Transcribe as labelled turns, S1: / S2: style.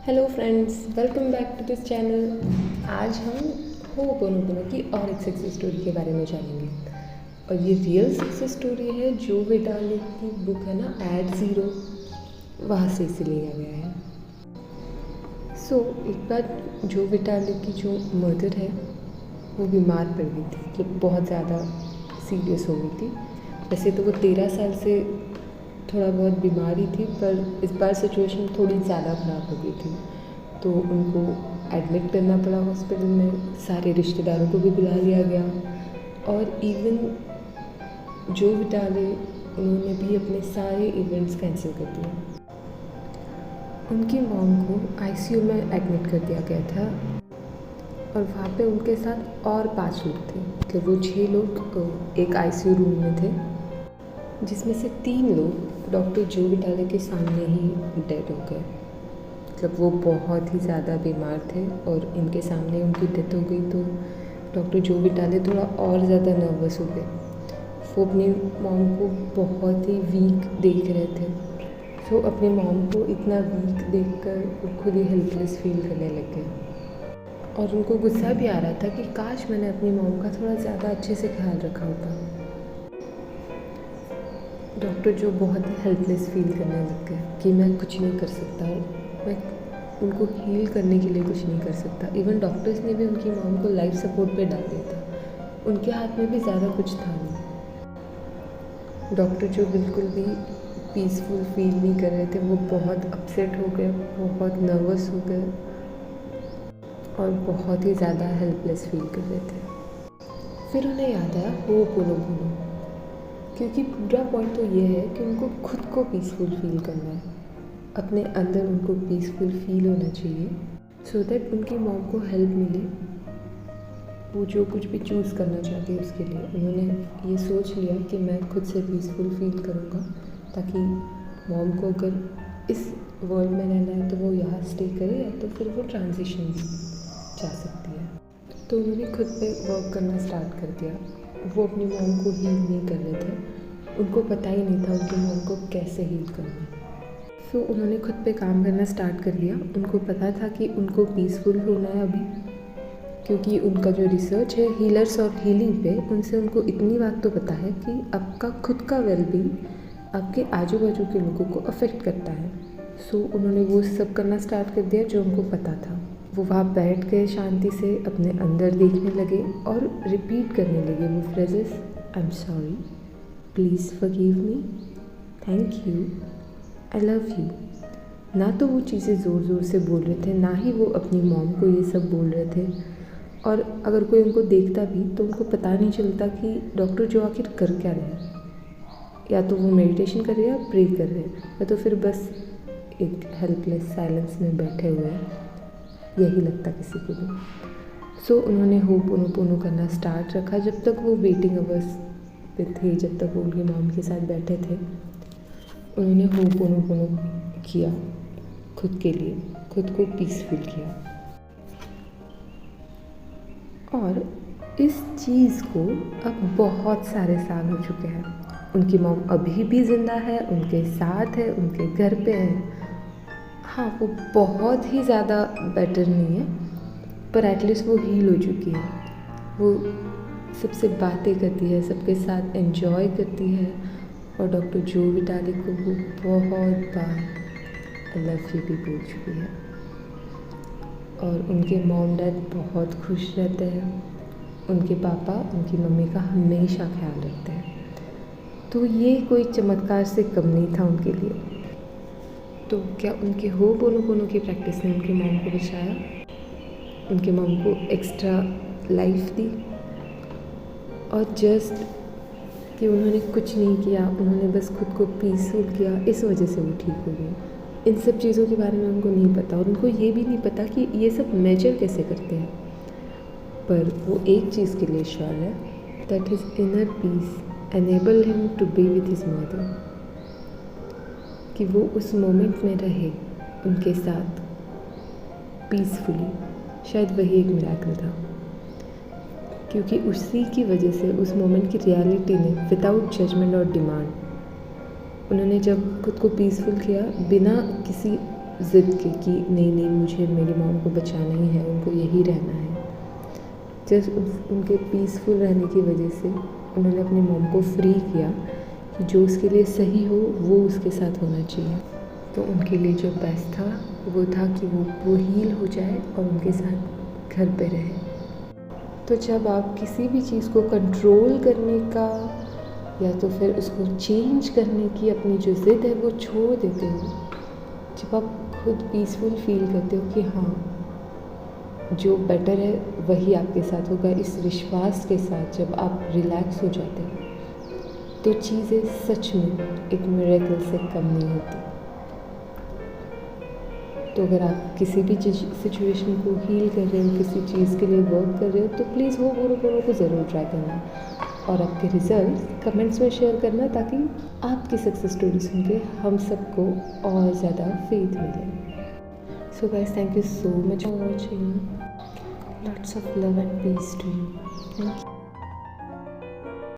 S1: Hello friends, welcome back to this channel. आज हम हो'ओपोनोपोनो की और एक सक्सेस स्टोरी के बारे में जानेंगे। और ये रियल सक्सेस स्टोरी है। जो विटाली की बुक है ना, @0, वहाँ से इसे लिया गया है। एक बार जो विटाली की जो मदर है वो बीमार पड़ गई थी, मतलब बहुत ज़्यादा सीरियस हो गई थी। वैसे तो वो 13 साल से थोड़ा बहुत बीमारी थी, पर इस बार सिचुएशन थोड़ी ज़्यादा ख़राब हो गई थी, तो उनको एडमिट करना पड़ा हॉस्पिटल में। सारे रिश्तेदारों को भी बुला लिया गया और इवन जो विटाली, उन्होंने भी अपने सारे इवेंट्स कैंसिल कर दिए। उनकी मॉम को आईसीयू में एडमिट कर दिया गया था और वहाँ पे उनके साथ और 5 लोग थे, मतलब वो 6 लोग एक आईसीयू रूम में थे, जिसमें से 3 लोग डॉक्टर जो विटाली के सामने ही डेड हो गए। मतलब वो बहुत ही ज़्यादा बीमार थे और इनके सामने उनकी डेथ हो गई, तो डॉक्टर जो विटाली थोड़ा और ज़्यादा नर्वस हो गए। वो अपनी मॉम को बहुत ही वीक देख रहे थे। अपनी मॉम को इतना वीक देखकर वो खुद ही हेल्पलेस फील करने लग गए और उनको गुस्सा भी आ रहा था कि काश मैंने अपनी मॉम का थोड़ा ज़्यादा अच्छे से ख्याल रखा होता। डॉक्टर जो बहुत ही हेल्पलेस फील करने लग गए कि मैं कुछ नहीं कर सकता, मैं उनको हील करने के लिए कुछ नहीं कर सकता। इवन डॉक्टर्स ने भी उनकी मॉम को लाइफ सपोर्ट पे डाल दिया था, उनके हाथ में भी ज़्यादा कुछ था नहीं। डॉक्टर जो बिल्कुल भी पीसफुल फील नहीं कर रहे थे, वो बहुत अपसेट हो गए, बहुत नर्वस हो गए और बहुत ही ज़्यादा हेल्पलेस फील कर रहे थे। फिर उन्हें याद आया हो'ओपोनोपोनो, क्योंकि पूरा पॉइंट तो ये है कि उनको खुद को पीसफुल फील करना है, अपने अंदर उनको पीसफुल फील होना चाहिए, सो दैट उनकी मॉम को हेल्प मिले, वो जो कुछ भी चूज़ करना चाहती है उसके लिए। उन्होंने ये सोच लिया कि मैं खुद से पीसफुल फील करूँगा, ताकि मॉम को अगर इस वर्ल्ड में रहना है तो वो यहाँ स्टे करे, या तो फिर वो ट्रांजिशन जा सकती है। तो उन्होंने खुद पे वर्क करना स्टार्ट कर दिया। वो अपनी मॉम को हील नहीं कर रहे थे, उनको पता ही नहीं था उनकी मॉम को कैसे हील करना है। उन्होंने खुद पे काम करना स्टार्ट कर दिया। उनको पता था कि उनको पीसफुल होना है अभी, क्योंकि उनका जो रिसर्च है हीलर्स और हीलिंग पे, उनसे उनको इतनी बात तो पता है कि आपका खुद का वेलबींग आपके आजू बाजू के लोगों को अफेक्ट करता है। उन्होंने वो सब करना स्टार्ट कर दिया जो उनको पता था। वो वहाँ बैठ गए, शांति से अपने अंदर देखने लगे और रिपीट करने लगे वो phrases, I am sorry, please forgive me, thank you, I love you. ना तो वो चीज़ें ज़ोर ज़ोर से बोल रहे थे, ना ही वो अपनी मॉम को ये सब बोल रहे थे। और अगर कोई उनको देखता भी तो उनको पता नहीं चलता कि डॉक्टर जो आखिर कर क्या रहे हैं। या तो वो मेडिटेशन कर रहे हैं या प्रे कर रहे हैं, या तो फिर बस एक हेल्पलेस साइलेंस में बैठे हुए हैं, यही लगता किसी को भी। उन्होंने हो'ओपोनोपोनो करना स्टार्ट रखा जब तक वो वेटिंग अवर्स पे थे, जब तक वो उनकी मॉम के साथ बैठे थे। उन्होंने हो'ओपोनोपोनो किया खुद के लिए, खुद को पीसफुल किया। और इस चीज़ को अब बहुत सारे साल हो चुके हैं। उनकी मॉम अभी भी ज़िंदा है, उनके साथ है, उनके घर पे है। हाँ, वो बहुत ही ज़्यादा बेटर नहीं है, पर एटलीस्ट वो हील हो चुकी है। वो सबसे बातें करती है, सबके साथ एंजॉय करती है, और डॉक्टर जो विटाली को वो बहुत बार आई लव यू भी बोल चुकी है। और उनके मॉम डैड बहुत खुश रहते हैं। उनके पापा उनकी मम्मी का हमेशा ख्याल रखते हैं। तो ये कोई चमत्कार से कम नहीं था उनके लिए। तो क्या उनके हो'ओपोनोपोनो की प्रैक्टिस ने उनकी मॉम को बचाया, उनके मॉम को एक्स्ट्रा लाइफ दी? और जस्ट कि उन्होंने कुछ नहीं किया, उन्होंने बस खुद को पीसफुल किया, इस वजह से वो ठीक हो गई। इन सब चीज़ों के बारे में उनको नहीं पता, और उनको ये भी नहीं पता कि ये सब मेजर कैसे करते हैं। पर वो एक चीज़ के लिए श्योर है, that his inner peace enable him to be with his mother, कि वो उस मोमेंट में रहे उनके साथ पीसफुली। शायद वही एक मिरेकल था, क्योंकि उसी की वजह से उस मोमेंट की रियलिटी ने, विदाउट जजमेंट और डिमांड, उन्होंने जब खुद को पीसफुल किया, बिना किसी ज़िद की कि नहीं नहीं मुझे मेरी मॉम को बचाना ही है, उनको यही रहना है। जस्ट उनके पीसफुल रहने की वजह से उन्होंने अपनी मॉम को फ्री किया कि जो उसके लिए सही हो वो उसके साथ होना चाहिए। तो उनके लिए जो बेस्ट था वो था कि वो हील हो जाए और उनके साथ घर पे रहे। तो जब आप किसी भी चीज़ को कंट्रोल करने का या तो फिर उसको चेंज करने की अपनी जो ज़िद है वो छोड़ देते हो, जब आप खुद पीसफुल फील करते हो कि हाँ जो बेटर है वही आपके साथ होगा, इस विश्वास के साथ जब आप रिलैक्स हो जाते हो तो चीज़ें सच में एक मिरेकल से कम नहीं होती। तो अगर आप किसी भी सिचुएशन को हील कर रहे हो, किसी चीज़ के लिए वर्क कर रहे हो, तो प्लीज़ वो गुरुकुलों को ज़रूर ट्राई करना और आपके रिजल्ट कमेंट्स में शेयर करना, ताकि आपकी सक्सेस स्टोरी सुन के हम सबको और ज़्यादा फेथ मिले। So guys, thank you so much for watching. Lots of love and peace to you. Thank you.